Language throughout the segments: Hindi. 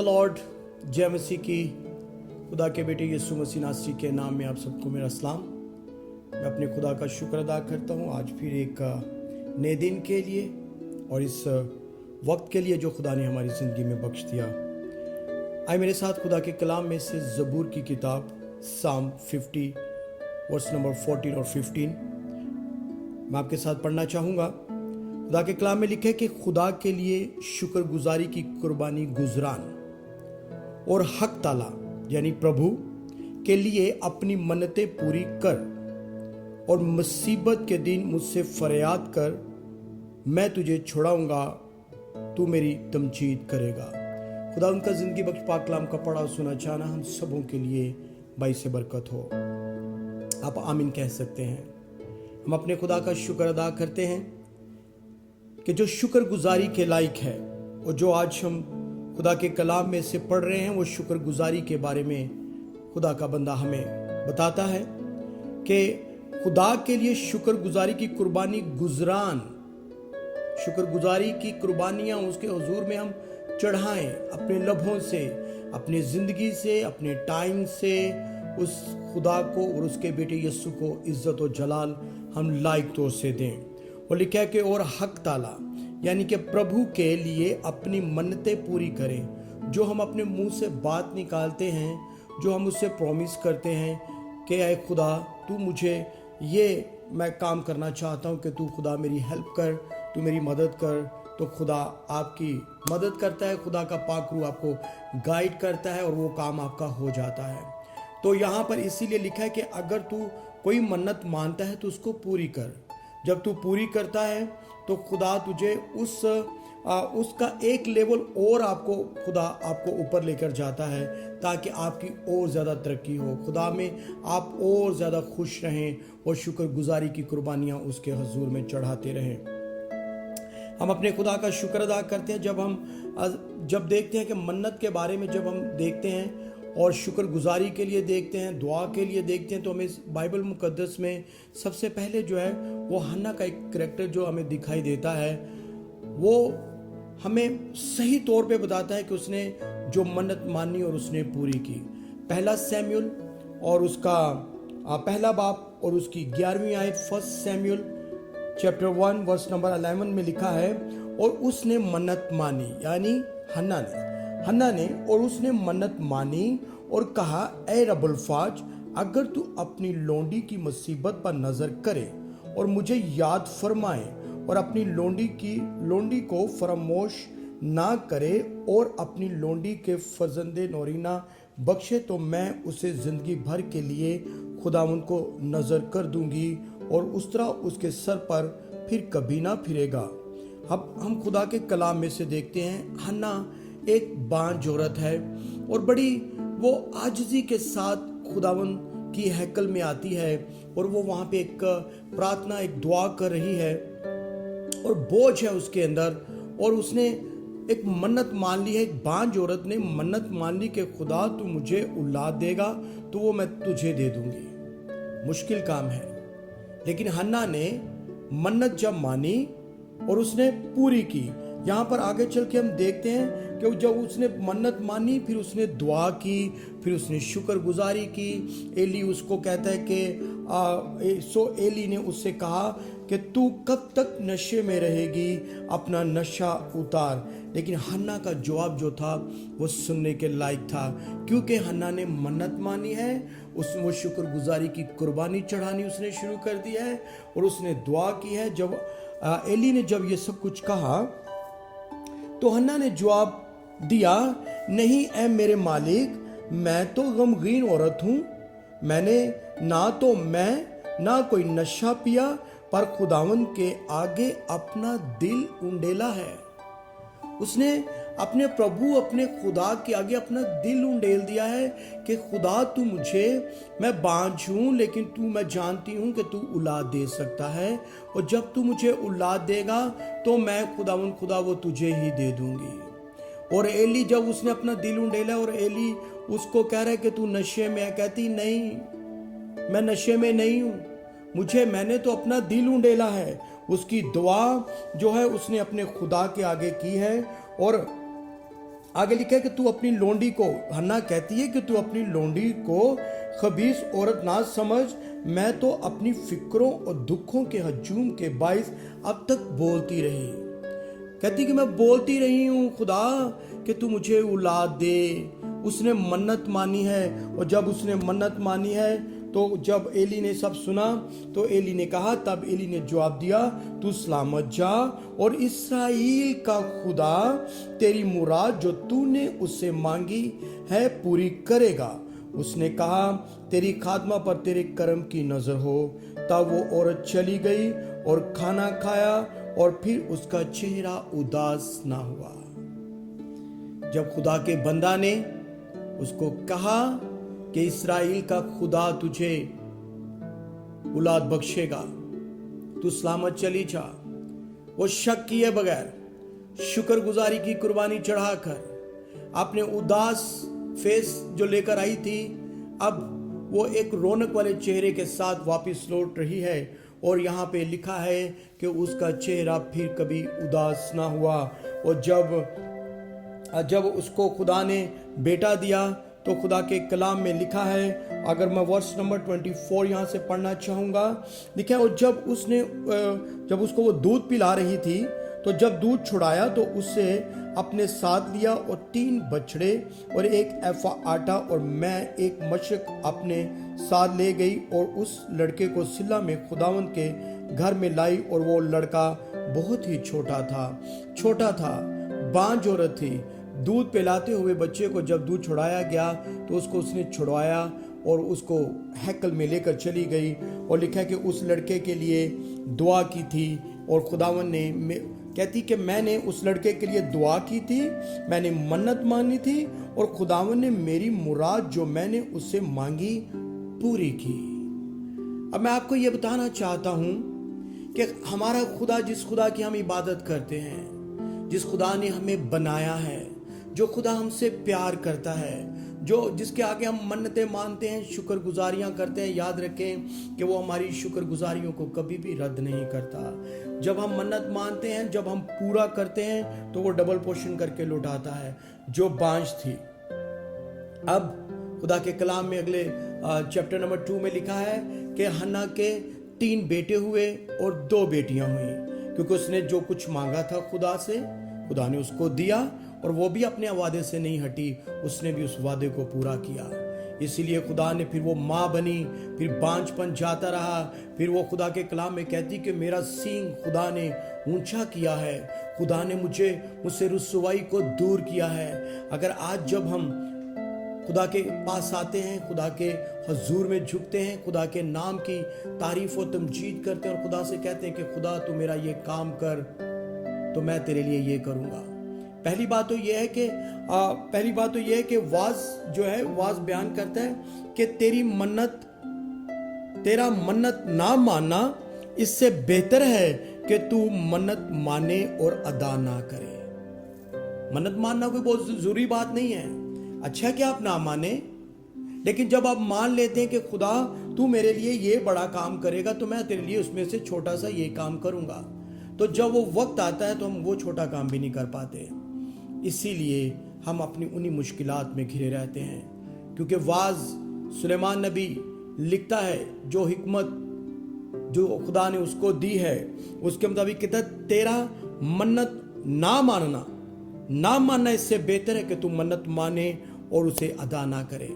The Lord. जय मसीह की। खुदा के बेटे यीशु मसीह नासरी के नाम में आप सबको मेरा सलाम। मैं अपने खुदा का शुक्र अदा करता हूँ आज फिर एक नए दिन के लिए और इस वक्त के लिए जो खुदा ने हमारी ज़िंदगी में बख्श दिया। आए मेरे साथ खुदा के कलाम में से ज़बूर की किताब साम 50 वर्स नंबर 14 और 15 मैं आपके साथ पढ़ना चाहूँगा। खुदा के कलाम में लिखे कि खुदा के लिए शुक्रगुजारी की कुर्बानी गुजरान और हक ताला यानी प्रभु के लिए अपनी मन्नतें पूरी कर और मुसीबत के दिन मुझसे फरियाद कर, मैं तुझे छुड़ाऊंगा, तू मेरी तमजीद करेगा। खुदा उनका जिंदगी बख्श पाक कलाम का पढ़ा सुना चाहना हम सबों के लिए बाइस बरकत हो। आप आमीन कह सकते हैं। हम अपने खुदा का शुक्र अदा करते हैं कि जो शुक्रगुजारी के लायक है और जो आज हम खुदा के कलाम में से पढ़ रहे हैं वो शुक्रगुजारी के बारे में खुदा का बंदा हमें बताता है कि खुदा के लिए शुक्रगुजारी की कुर्बानी गुजरान, शुक्रगुजारी की कुर्बानियां उसके हुजूर में हम चढ़ाएं अपने लबों से, अपनी जिंदगी से, अपने टाइम से उस खुदा को और उसके बेटे यीशु को इज्जत और जलाल हम लायक तौर से दें। और लिखा है कि और हक ताला यानी कि प्रभु के लिए अपनी मन्नतें पूरी करें। जो हम अपने मुंह से बात निकालते हैं, जो हम उससे प्रॉमिस करते हैं कि ऐ खुदा तू मुझे ये मैं काम करना चाहता हूँ कि तू खुदा मेरी हेल्प कर, तू मेरी मदद कर, तो खुदा आपकी मदद करता है। खुदा का पाक रूह आपको गाइड करता है और वो काम आपका हो जाता है। तो यहाँ पर इसीलिए लिखा है कि अगर तू कोई मन्नत मानता है तो उसको पूरी कर। जब तू पूरी करता है तो खुदा तुझे उसका एक लेवल और खुदा आपको ऊपर लेकर जाता है ताकि आपकी और ज़्यादा तरक्की हो, खुदा में आप और ज़्यादा खुश रहें और शुक्रगुजारी की कुर्बानियाँ उसके हुजूर में चढ़ाते रहें। हम अपने खुदा का शुक्र अदा करते हैं जब देखते हैं कि मन्नत के बारे में जब हम देखते हैं और शुक्रगुजारी के लिए देखते हैं, दुआ के लिए देखते हैं, तो हमें बाइबल मुकद्दस में सबसे पहले जो है वो हन्ना का एक करैक्टर जो हमें दिखाई देता है, वो हमें सही तौर पे बताता है कि उसने जो मन्नत मानी और उसने पूरी की। पहला सैमुएल और उसका पहला बाब और उसकी 11वीं आयत, first Samuel chapter 1 verse number 11 में लिखा है, और उसने मन्नत मानी यानी हन्ना ने और उसने मन्नत मानी और कहा, ए रबुलफाज, अगर तू अपनी लोंडी की मुसीबत पर नजर करे और मुझे याद फरमाए और अपनी लोंडी को फरामोश ना करे और अपनी लोंडी के फजंदे नौरीना बख्शे, तो मैं उसे जिंदगी भर के लिए खुदावंद को नजर कर दूंगी और उस तरह उसके सर पर फिर कभी ना फिरेगा। अब हम खुदा के कलाम में से देखते हैं हन्ना एक बांझ औरत है और बड़ी वो आजिज़ी के साथ खुदावंद की हैकल में आती है और वो वहाँ पे एक प्रार्थना, एक दुआ कर रही है और बोझ है उसके अंदर, और उसने एक मन्नत मान ली है। एक बांझ औरत ने मन्नत मान ली कि खुदा तू मुझे औलाद देगा तो वो मैं तुझे दे दूंगी। मुश्किल काम है, लेकिन हन्ना ने मन्नत जब मानी और उसने पूरी की। यहाँ पर आगे चल के हम देखते हैं कि जब उसने मन्नत मानी, फिर उसने दुआ की, फिर उसने शुक्रगुजारी की। एली उसको कहता है कि एली ने उससे कहा कि तू कब तक नशे में रहेगी, अपना नशा उतार। लेकिन हन्ना का जवाब जो था वो सुनने के लायक था, क्योंकि हन्ना ने मन्नत मानी है, वो शुक्रगुजारी की कुर्बानी चढ़ानी उसने शुरू कर दी है और उसने दुआ की है। जब एली ने जब ये सब कुछ कहा तो हन्ना ने जवाब दिया, नहीं ऐ मेरे मालिक, मैं तो गमगीन औरत हूँ। मैंने ना कोई नशा पिया, पर खुदावंद के आगे अपना दिल उंडेला है। उसने अपने प्रभु, अपने खुदा के आगे अपना दिल उंडेल दिया है कि खुदा तू मैं बांझ हूँ, लेकिन मैं जानती हूँ कि तू औलाद दे सकता है, और जब तू मुझे औलाद देगा तो मैं खुदा वो तुझे ही दे दूंगी। और एली जब उसने अपना दिल उंडेला और एली उसको कह रहा है कि तू नशे में है, कहती नहीं, मैं नशे में नहीं हूँ, मैंने तो अपना दिल उंडेला है। उसकी दुआ जो है उसने अपने खुदा के आगे की है और आगे लिखा है कि तू अपनी लोंडी को, हन्ना कहती है कि तू अपनी लोंडी को खबीस औरत ना समझ, मैं तो अपनी फिक्रों और दुखों के हजूम के बाइस अब तक बोलती रही। कहती कि मैं बोलती रही हूं खुदा कि तू मुझे औलाद दे। उसने मन्नत मानी है, और जब उसने मन्नत मानी है तो जब एली ने सब सुना तो एली ने कहा, तब एली ने जवाब दिया, तू सलामत जा और इस्राएल का खुदा तेरी मुराद जो तूने उससे मांगी है पूरी करेगा। उसने कहा, तेरी खादमा पर तेरे कर्म की नजर हो। तब वो औरत चली गई और खाना खाया, और फिर उसका चेहरा उदास ना हुआ। जब खुदा के बंदा ने उसको कहा कि इस्राएल का खुदा तुझे औलाद बख्शेगा, तू सलामत चली जा, वो शक किए बगैर शुक्रगुजारी की कुर्बानी चढ़ाकर अपने उदास फेस जो लेकर आई थी, अब वो एक रौनक वाले चेहरे के साथ वापस लौट रही है। और यहाँ पे लिखा है कि उसका चेहरा फिर कभी उदास ना हुआ। और जब उसको खुदा ने बेटा दिया तो खुदा के कलाम में लिखा है, अगर मैं वर्स नंबर 24 यहाँ से पढ़ना चाहूँगा, लिखा है, और जब उसको वो दूध पिला रही थी तो जब दूध छुड़ाया तो उससे अपने साथ लिया और 3 बछड़े और 1 एफा आटा और मैं 1 मशक अपने साथ ले गई और उस लड़के को सिल्ला में खुदावंद के घर में लाई। और वो लड़का बहुत ही छोटा था, बांझ औरत थी। दूध पिलाते हुए बच्चे को जब दूध छुड़ाया गया तो उसने छुड़वाया और उसको हैकल में लेकर चली गई। और लिखा है कि उस लड़के के लिए दुआ की थी, और खुदावन ने कहती कि मैंने उस लड़के के लिए दुआ की थी, मैंने मन्नत मानी थी, और खुदावन ने मेरी मुराद जो मैंने उससे मांगी पूरी की। अब मैं आपको यह बताना चाहता हूं कि हमारा खुदा, जिस खुदा की हम इबादत करते हैं, जिस खुदा ने हमें बनाया है, जो खुदा हमसे प्यार करता है, जिसके आगे हम मन्नतें मानते हैं, शुक्रगुजारियां करते हैं, याद रखें कि वो हमारी शुक्रगुजारियों को कभी भी रद्द नहीं करता। जब हम मन्नत मानते हैं, जब हम पूरा करते हैं, तो वो डबल पोर्शन करके लौटाता है। जो बांझ थी, अब खुदा के कलाम में अगले चैप्टर नंबर 2 में लिखा है कि हन्ना के 3 बेटे हुए और 2 बेटियां हुई, क्योंकि उसने जो कुछ मांगा था खुदा से, खुदा ने उसको दिया, और वो भी अपने वादे से नहीं हटी, उसने भी उस वादे को पूरा किया। इसीलिए खुदा ने, फिर वो माँ बनी, फिर बांझपन जाता रहा, फिर वो खुदा के कलाम में कहती कि मेरा सींग खुदा ने ऊंचा किया है, खुदा ने मुझसे रुसवाई को दूर किया है। अगर आज जब हम खुदा के पास आते हैं, खुदा के हजूर में झुकते हैं, खुदा के नाम की तारीफ और तमजीद करते हैं और खुदा से कहते हैं कि खुदा तू मेरा ये काम कर, तो मैं तेरे लिए ये करूँगा। पहली बात तो यह है कि वाज जो है, वाज बयान करता है कि तेरा मन्नत ना मानना इससे बेहतर है कि तू मन्नत माने और अदा ना करे। मन्नत मानना कोई बहुत जरूरी बात नहीं है, अच्छा है कि आप ना माने, लेकिन जब आप मान लेते हैं कि खुदा तू मेरे लिए ये बड़ा काम करेगा, तो मैं तेरे लिए उसमें से छोटा सा ये काम करूंगा, तो जब वो वक्त आता है तो हम वो छोटा काम भी नहीं कर पाते। इसीलिए हम अपनी उन्हीं मुश्किलात में घिरे रहते हैं, क्योंकि वाज सुलेमान नबी लिखता है, जो हिकमत जो खुदा ने उसको दी है उसके मुताबिक कहता है, तेरा मन्नत ना मानना इससे बेहतर है कि तू मन्नत माने और उसे अदा ना करे।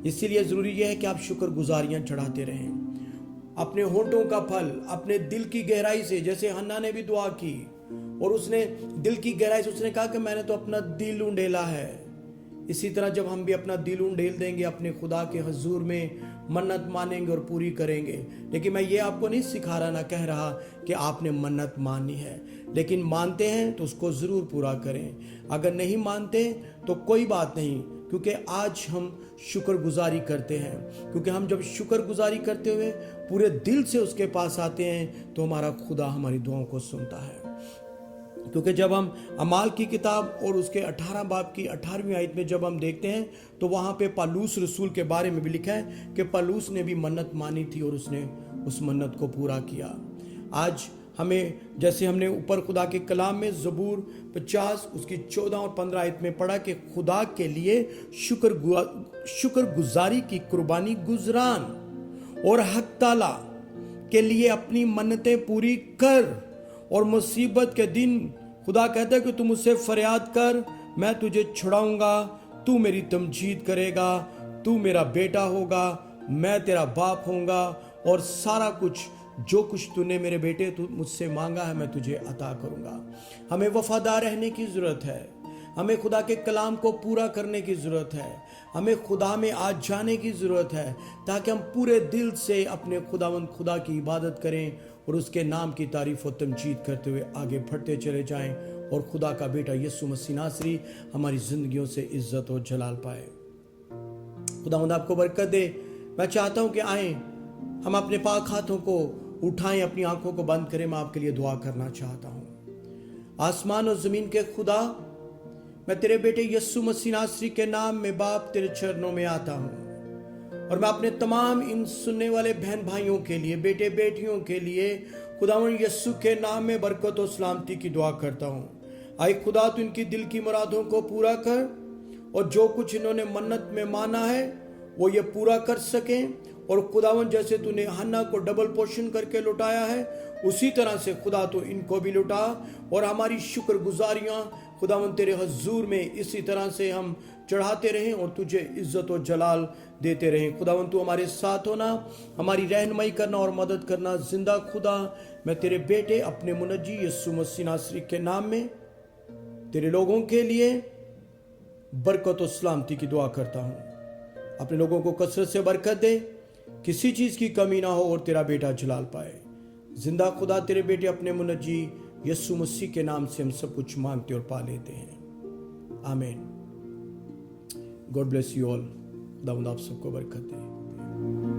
इसीलिए जरूरी यह है कि आप शुक्रगुजारियां चढ़ाते रहें, अपने होठों का फल अपने दिल की गहराई से, जैसे हन्ना ने भी दुआ की और उसने दिल की गहराई से उसने कहा कि मैंने तो अपना दिल उंडेला है। इसी तरह जब हम भी अपना दिल उंडेल देंगे, अपने खुदा के हजूर में मन्नत मानेंगे और पूरी करेंगे। लेकिन मैं ये आपको नहीं सिखा रहा, ना कह रहा कि आपने मन्नत माननी है, लेकिन मानते हैं तो उसको ज़रूर पूरा करें। अगर नहीं मानते तो कोई बात नहीं, क्योंकि आज हम शुक्रगुजारी करते हैं, क्योंकि हम जब शुक्रगुजारी करते हुए पूरे दिल से उसके पास आते हैं तो हमारा खुदा हमारी दुआओं को सुनता है। क्योंकि जब हम अमाल की किताब और उसके 18 बाब की 18वीं आयत में जब हम देखते हैं तो वहाँ पे पालूस रसूल के बारे में भी लिखा है कि पालूस ने भी मन्नत मानी थी और उसने उस मन्नत को पूरा किया। आज हमें, जैसे हमने ऊपर खुदा के कलाम में ज़बूर 50 उसकी 14 और 15 आयत में पढ़ा कि खुदा के लिए शुक्रगुजारी की कुर्बानी गुजरान और हक ताला के लिए अपनी मन्नतें पूरी कर। और मुसीबत के दिन खुदा कहता है कि तू मुझसे फरियाद कर, मैं तुझे छुड़ाऊंगा, तू मेरी तमजीद करेगा, तू मेरा बेटा होगा, मैं तेरा बाप होऊंगा, और सारा कुछ जो कुछ तूने मेरे बेटे तू मुझसे मांगा है मैं तुझे अता करूंगा। हमें वफादार रहने की ज़रूरत है, हमें खुदा के कलाम को पूरा करने की ज़रूरत है, हमें खुदा में आज जाने की ज़रूरत है, ताकि हम पूरे दिल से अपने खुदावंद खुदा की इबादत करें और उसके नाम की तारीफ़ और तमजीद करते हुए आगे बढ़ते चले जाएं, और खुदा का बेटा यीशु मसीह नासरी हमारी ज़िंदगियों से इज़्ज़त और जलाल पाए। खुदावंद आपको बरकत दे। मैं चाहता हूँ कि आएँ, हम अपने पाक हाथों को उठाएं, अपनी आंखों को बंद करें। मैं आपके लिए दुआ करना चाहता हूँ। आसमान और ज़मीन के खुदा, मैं तेरे बेटे यीशु मसीह नासरी के नाम में बाप तेरे चरणों में आता हूँ, और मैं अपने तमाम इन सुनने वाले बहन भाइयों के लिए, बेटे बेटियों के लिए खुदावंद यीशु के नाम में बरकत और सलामती की दुआ करता हूँ। आए खुदा, तू इनकी दिल की मुरादों को पूरा कर, और जो कुछ इन्होंने मन्नत में माना है वो ये पूरा कर सकें। और खुदावन, जैसे तूने हन्ना को डबल पोर्शन करके लुटाया है, उसी तरह से खुदा तो इनको भी लुटा, और हमारी शुक्रगुजारियाँ खुदावन तेरे हजूर में इसी तरह से हम चढ़ाते रहें और तुझे इज्जत और जलाल देते रहें। खुदावन, तू हमारे साथ होना, हमारी रहनुमाई करना और मदद करना। जिंदा खुदा, मैं तेरे बेटे अपने मुनज्जी यीशु मसीह नासरी के नाम में तेरे लोगों के लिए बरकत और सलामती की दुआ करता हूँ। अपने लोगों को कसरत से बरकत दे, किसी चीज़ की कमी ना हो, और तेरा बेटा जलाल पाए। जिंदा खुदा, तेरे बेटे अपने मुनज्जी यीशु मसीह के नाम से हम सब कुछ मांगते और पा लेते हैं। आमीन। God bless you all. खुदा आप सबको बरकत दे।